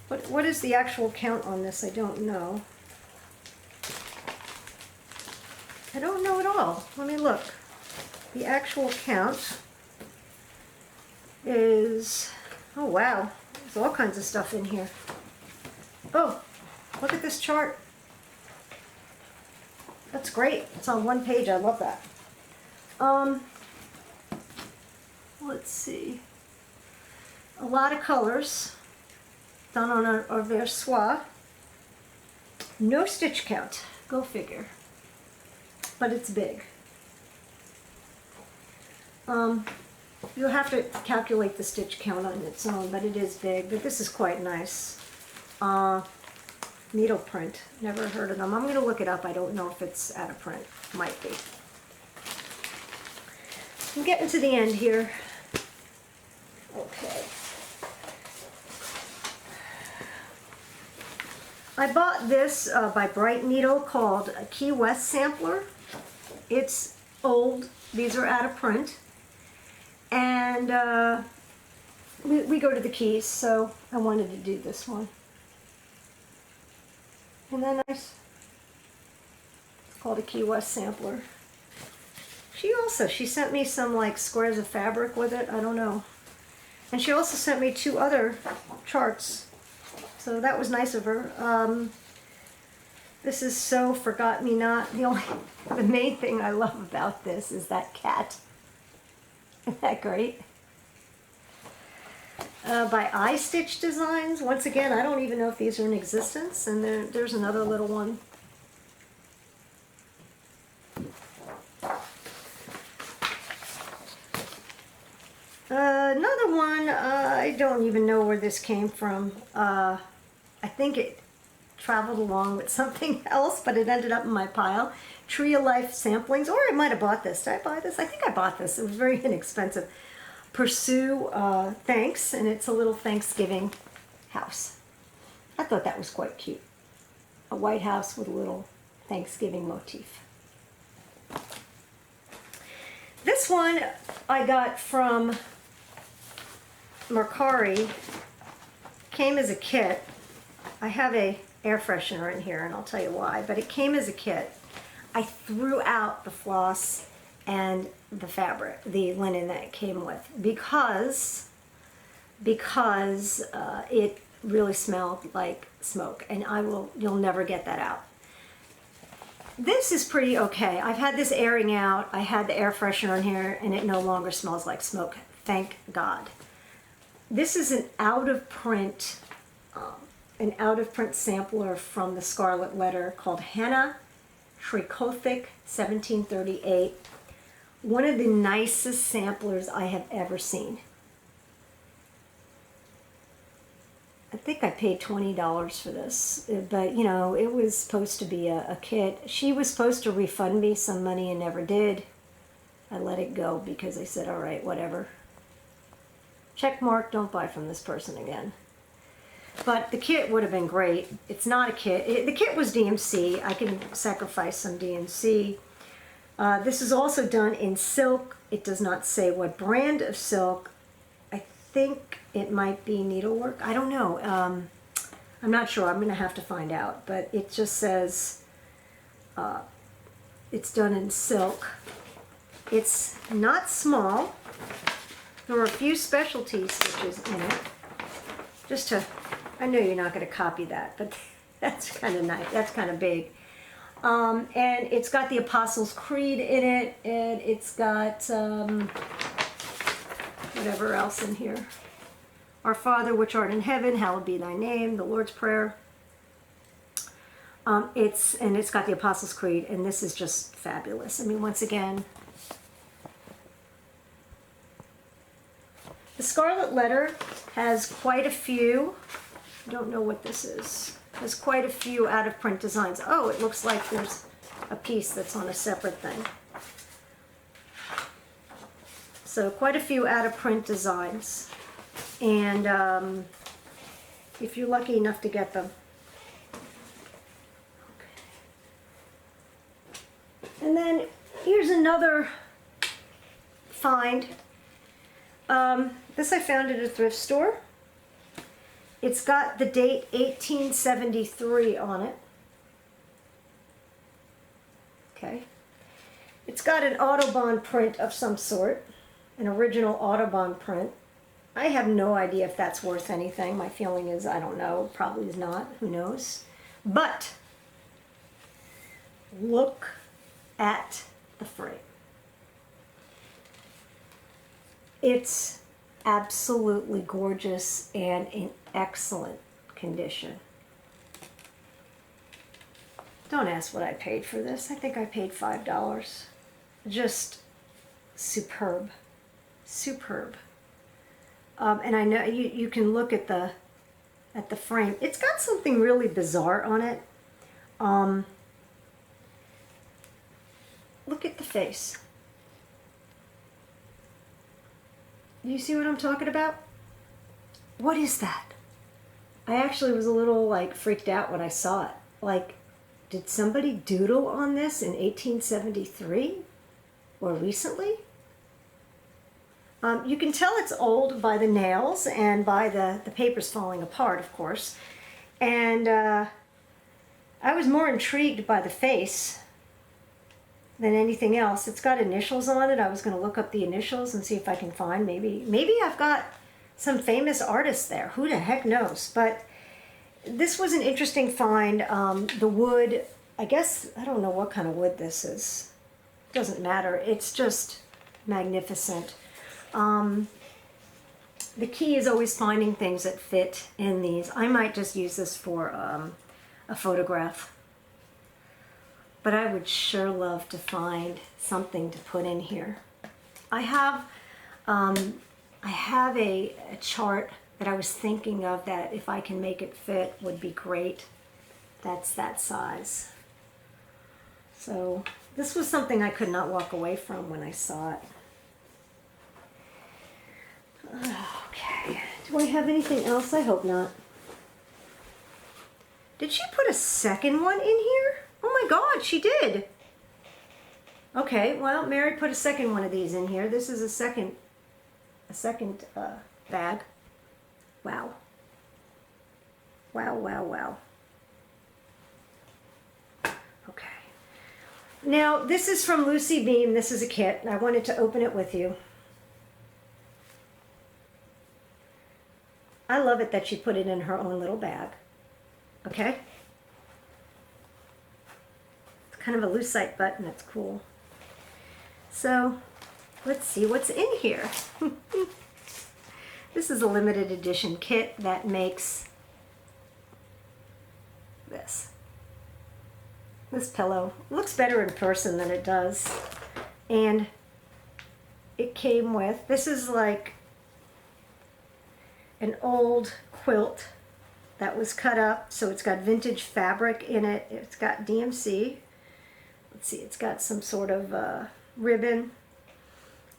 What is the actual count on this? I don't know. I don't know at all. Let me look. The actual count is, oh wow, there's all kinds of stuff in here. Oh, look at this chart. That's great. It's on one page. I love that. Let's see. A lot of colors done on a Versoix. No stitch count. Go figure. But it's big. You'll have to calculate the stitch count on its own, but it is big. But this is quite nice. Needle print. Never heard of them. I'm going to look it up. I don't know if it's out of print. Might be. I'm getting to the end here. Okay. I bought this by Bright Needle called a Key West sampler. It's old. These are out of print. And we go to the Keys, so I wanted to do this one. Isn't that nice? It's called a Key West sampler. She sent me some like squares of fabric with it. I don't know. And she also sent me 2 other charts. So that was nice of her. This is So Forgot Me Not. The main thing I love about this is that cat. Isn't that great? By iStitch Designs. Once again, I don't even know if these are in existence. And there's another little one. Another one, I don't even know where this came from. I think it traveled along with something else, but it ended up in my pile. Tree of Life samplings, or I might have bought this. Did I buy this? I think I bought this. It was very inexpensive. Pursue Thanks, and it's a little Thanksgiving house. I thought that was quite cute. A white house with a little Thanksgiving motif. This one I got from Mercari. Came as a kit. I have a air freshener in here, and I'll tell you why, but it came as a kit. I threw out the floss and the fabric, the linen that it came with, because it really smelled like smoke, and you'll never get that out. This is pretty okay. I've had this airing out. I had the air freshener in here, and it no longer smells like smoke. Thank God. This is an out of print sampler from the Scarlet Letter called Hannah Trichothic 1738. One of the nicest samplers I have ever seen. I think I paid $20 for this, but you know, it was supposed to be a kit. She was supposed to refund me some money and never did. I let it go because I said, all right, whatever. Check mark, don't buy from this person again. But the kit would have been great. It's not a kit. The kit was DMC. I can sacrifice some DMC. This is also done in silk. It does not say what brand of silk. I think it might be needlework. I don't know. I'm not sure. I'm going to have to find out. But it just says it's done in silk. It's not small. There are a few specialty stitches in it. Just to, I know you're not going to copy that, but that's kind of nice. That's kind of big. And it's got the Apostles' Creed in it, and it's got whatever else in here. Our Father, which art in heaven, hallowed be thy name, the Lord's Prayer. It's got the Apostles' Creed, and this is just fabulous. I mean, once again, the Scarlet Letter has quite a few. I don't know what this is. There's quite a few out of print designs. Oh, it looks like there's a piece that's on a separate thing. So quite a few out of print designs. And if you're lucky enough to get them. And then here's another find. This I found at a thrift store. It's got the date 1873 on it. Okay. It's got an Autobahn print of some sort, an original Autobahn print. I have no idea if that's worth anything. My feeling is, I don't know, probably is not, who knows. But look at the frame. It's absolutely gorgeous and in excellent condition. Don't ask what I paid for this. I think I paid $5. Just superb. Superb. And I know you can look at the frame. It's got something really bizarre on it. Look at the face. You see what I'm talking about? What is that? I actually was a little like freaked out when I saw it. Like, did somebody doodle on this in 1873 or recently? You can tell it's old by the nails and by the papers falling apart, of course. And I was more intrigued by the face than anything else. It's got initials on it. I was going to look up the initials and see if I can find maybe I've got some famous artists there. Who the heck knows? But this was an interesting find. The wood, I guess, I don't know what kind of wood this is. Doesn't matter. It's just magnificent. The key is always finding things that fit in these. I might just use this for a photograph. But I would sure love to find something to put in here. I have a chart that I was thinking of that if I can make it fit would be great. That's that size. So this was something I could not walk away from when I saw it. Okay, do I have anything else? I hope not. Did she put a second one in here? Oh my God, she did. Okay, well, Mary put a second one of these in here. This is a second bag. Wow. Wow, wow, wow. Okay. Now, this is from Lucy Beam. This is a kit, and I wanted to open it with you. I love it that she put it in her own little bag. Okay? It's kind of a lucite button. It's cool. So, let's see what's in here. This is a limited edition kit that makes this. This pillow. It looks better in person than it does. And it came with, this is like an old quilt that was cut up, so it's got vintage fabric in it. It's got DMC. Let's see, it's got some sort of ribbon.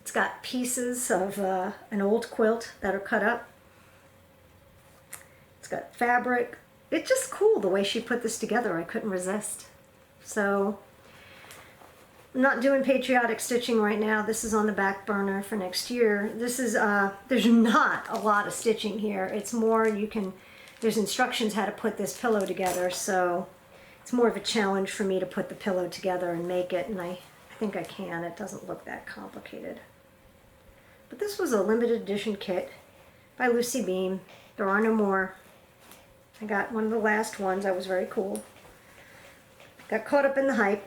It's got pieces of an old quilt that are cut up. It's got fabric. It's just cool the way she put this together. I couldn't resist. So, I'm not doing patriotic stitching right now. This is on the back burner for next year. This is, there's not a lot of stitching here. It's more, there's instructions how to put this pillow together, so it's more of a challenge for me to put the pillow together and make it, and I think I can. It doesn't look that complicated. But this was a limited edition kit by Lucy Beam. There are no more. I got one of the last ones. I was very cool. Got caught up in the hype.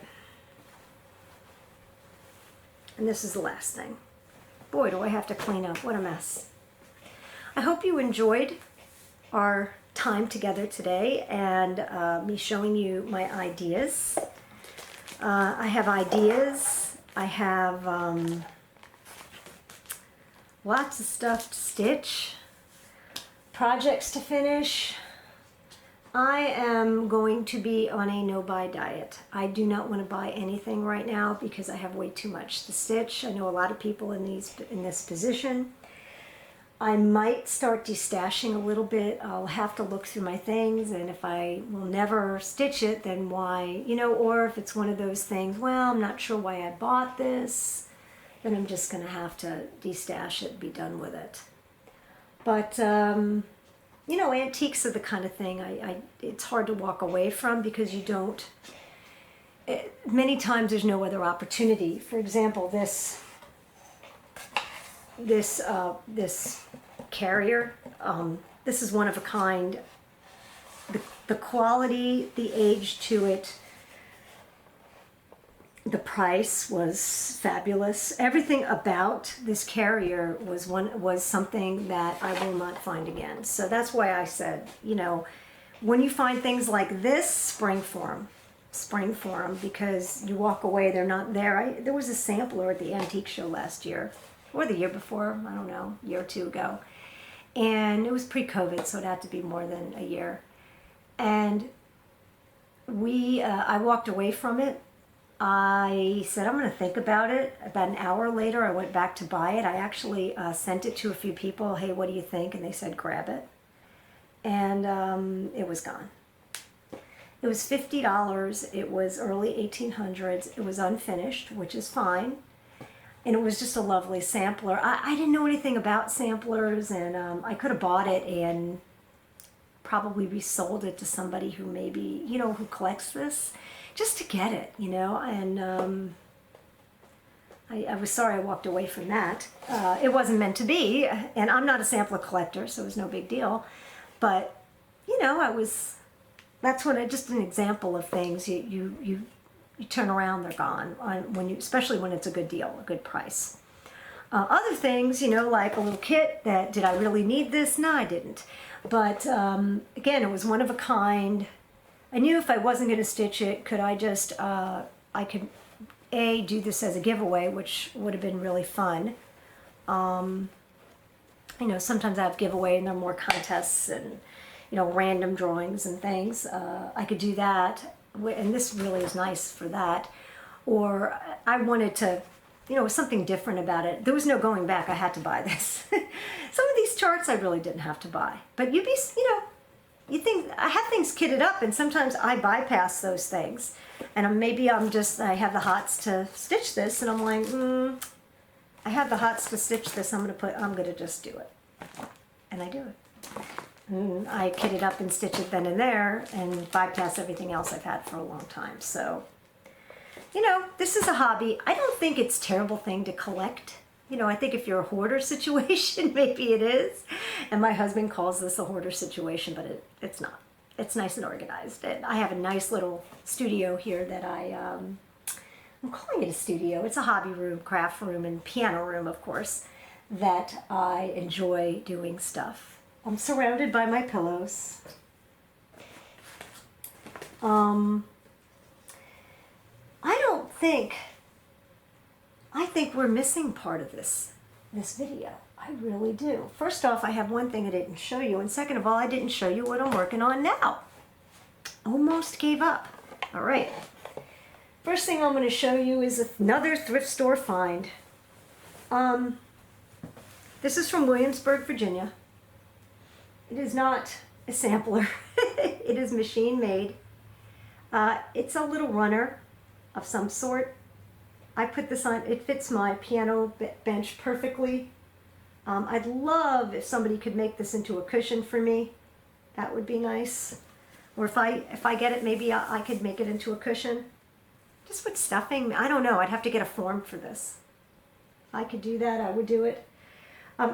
And this is the last thing. Boy, do I have to clean up. What a mess. I hope you enjoyed our time together today and me showing you my ideas. I have ideas. I have lots of stuff to stitch, projects to finish. I am going to be on a no-buy diet. I do not want to buy anything right now because I have way too much to stitch. I know a lot of people in this position. I might start destashing a little bit. I'll have to look through my things, and if I will never stitch it, then why, you know, or if it's one of those things, well, I'm not sure why I bought this, then I'm just going to have to destash it, be done with it. But, you know, antiques are the kind of thing it's hard to walk away from because you don't, many times there's no other opportunity. For example, this carrier, this is one of a kind. The quality, the age to it, the price was fabulous. Everything about this carrier was something that I will not find again. So that's why I said, you know, when you find things like this, spring for them, because you walk away, they're not there. There was a sampler at the antique show last year, or the year before, I don't know, a year or two ago. And it was pre-COVID, so it had to be more than a year. And I walked away from it. I said, I'm going to think about it. About an hour later, I went back to buy it. I actually sent it to a few people. Hey, what do you think? And they said, grab it. And it was gone. It was $50. It was early 1800s. It was unfinished, which is fine. And it was just a lovely sampler. I didn't know anything about samplers, and I could have bought it and probably resold it to somebody who maybe, you know, who collects this, just to get it, you know. And I was sorry I walked away from that. It wasn't meant to be, and I'm not a sampler collector, so it was no big deal. But, you know, that's just an example of things. You turn around, they're gone, especially when it's a good deal, a good price. Other things, you know, like a little kit that, did I really need this? No, I didn't. But again, it was one of a kind. I knew if I wasn't going to stitch it, could I just, I could, do this as a giveaway, which would have been really fun. You know, sometimes I have giveaway and there are more contests and, you know, random drawings and things. I could do that. And this really is nice for that. Or I wanted to, you know, something different about it. There was no going back. I had to buy this. Some of these charts I really didn't have to buy. But you know, you think, I have things kitted up, and sometimes I bypass those things. And maybe I have the hots to stitch this, and I'm like, I have the hots to stitch this, I'm gonna just do it. And I do it. I kit it up and stitch it then and there and bypass everything else I've had for a long time. So, you know, this is a hobby. I don't think it's a terrible thing to collect. You know, I think if you're a hoarder situation, maybe it is. And my husband calls this a hoarder situation, but it's not. It's nice and organized. And I have a nice little studio here that I'm calling it a studio. It's a hobby room, craft room, and piano room, of course, that I enjoy doing stuff. I'm surrounded by my pillows. I think we're missing part of this video. I really do. First off, I have one thing I didn't show you, and second of all, I didn't show you what I'm working on now. Almost gave up. All right. First thing I'm going to show you is another thrift store find. This is from Williamsburg, Virginia. It is not a sampler. It is machine made. It's a little runner of some sort. I put this on, it fits my piano bench perfectly. I'd love if somebody could make this into a cushion for me. That would be nice. Or if I get it, maybe I could make it into a cushion. Just with stuffing, I don't know, I'd have to get a form for this. If I could do that, I would do it.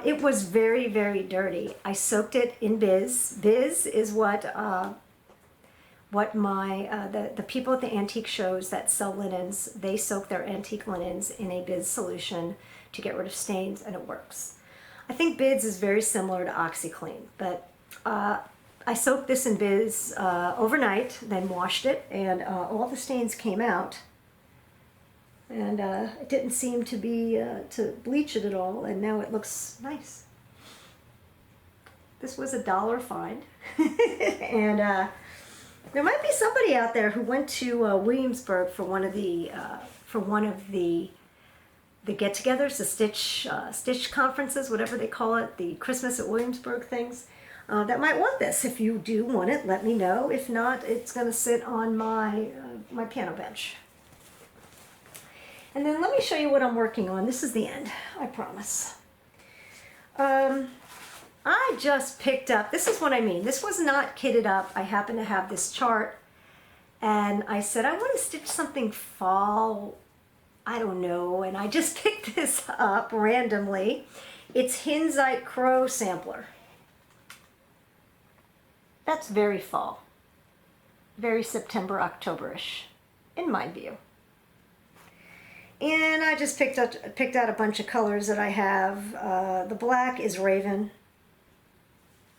It was very, very dirty. I soaked it in Biz. Biz is what the people at the antique shows that sell linens, they soak their antique linens in a Biz solution to get rid of stains, and it works. I think Bids is very similar to OxyClean, but I soaked this in Bids overnight, then washed it, and all the stains came out. And it didn't seem to be to bleach it at all, and now it looks nice. This was $1 find, and there might be somebody out there who went to Williamsburg for one of the get-togethers, the stitch conferences, whatever they call it, the Christmas at Williamsburg things. That might want this. If you do want it, let me know. If not, it's going to sit on my my piano bench. And then let me show you what I'm working on. This is the end, I promise. I just picked up, this is what I mean. This was not kitted up. I happen to have this chart, and I said, I want to stitch something fall, I don't know, and I just picked this up randomly. It's Hinzite Crow Sampler. That's very fall, very September, October-ish, in my view. And I just picked out a bunch of colors that I have. The black is Raven.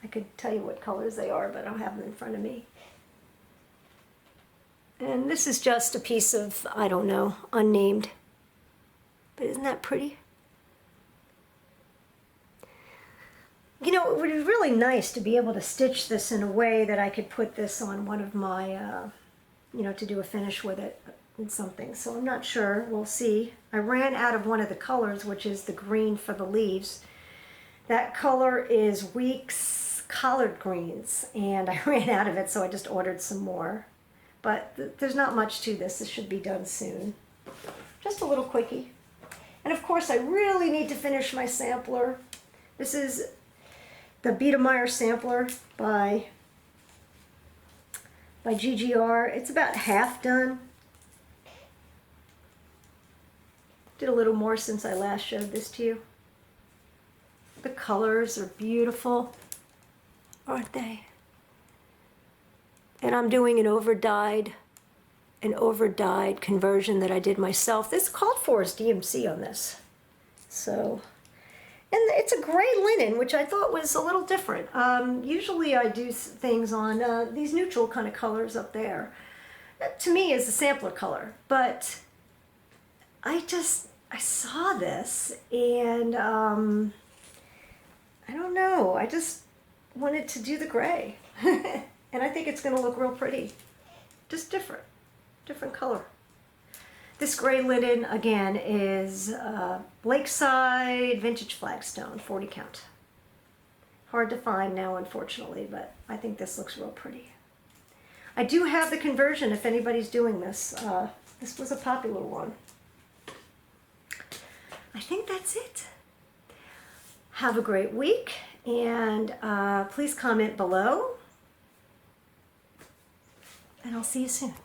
I could tell you what colors they are, but I don't have them in front of me. And this is just a piece of, I don't know, unnamed. But isn't that pretty? You know, it would be really nice to be able to stitch this in a way that I could put this on one of my, you know, to do a finish with it and something. So I'm not sure. We'll see. I ran out of one of the colors, which is the green for the leaves. That color is Weeks Collard Greens, and I ran out of it, so I just ordered some more. But there's not much to this. This should be done soon. Just a little quickie. And of course, I really need to finish my sampler. This is the Biedermeier sampler by GGR. It's about half done. Did a little more since I last showed this to you. The colors are beautiful, aren't they? And I'm doing an over-dyed conversion that I did myself. This called for is DMC on this. So, and it's a gray linen, which I thought was a little different. Usually I do things on these neutral kind of colors up there. That to me is a sampler color, but I saw this and I don't know, I just wanted to do the gray. And I think it's going to look real pretty. Just different color. This gray linen, again, is Lakeside Vintage Flagstone, 40 count. Hard to find now, unfortunately, but I think this looks real pretty. I do have the conversion if anybody's doing this. This was a popular one. I think that's it. Have a great week, and please comment below, and I'll see you soon.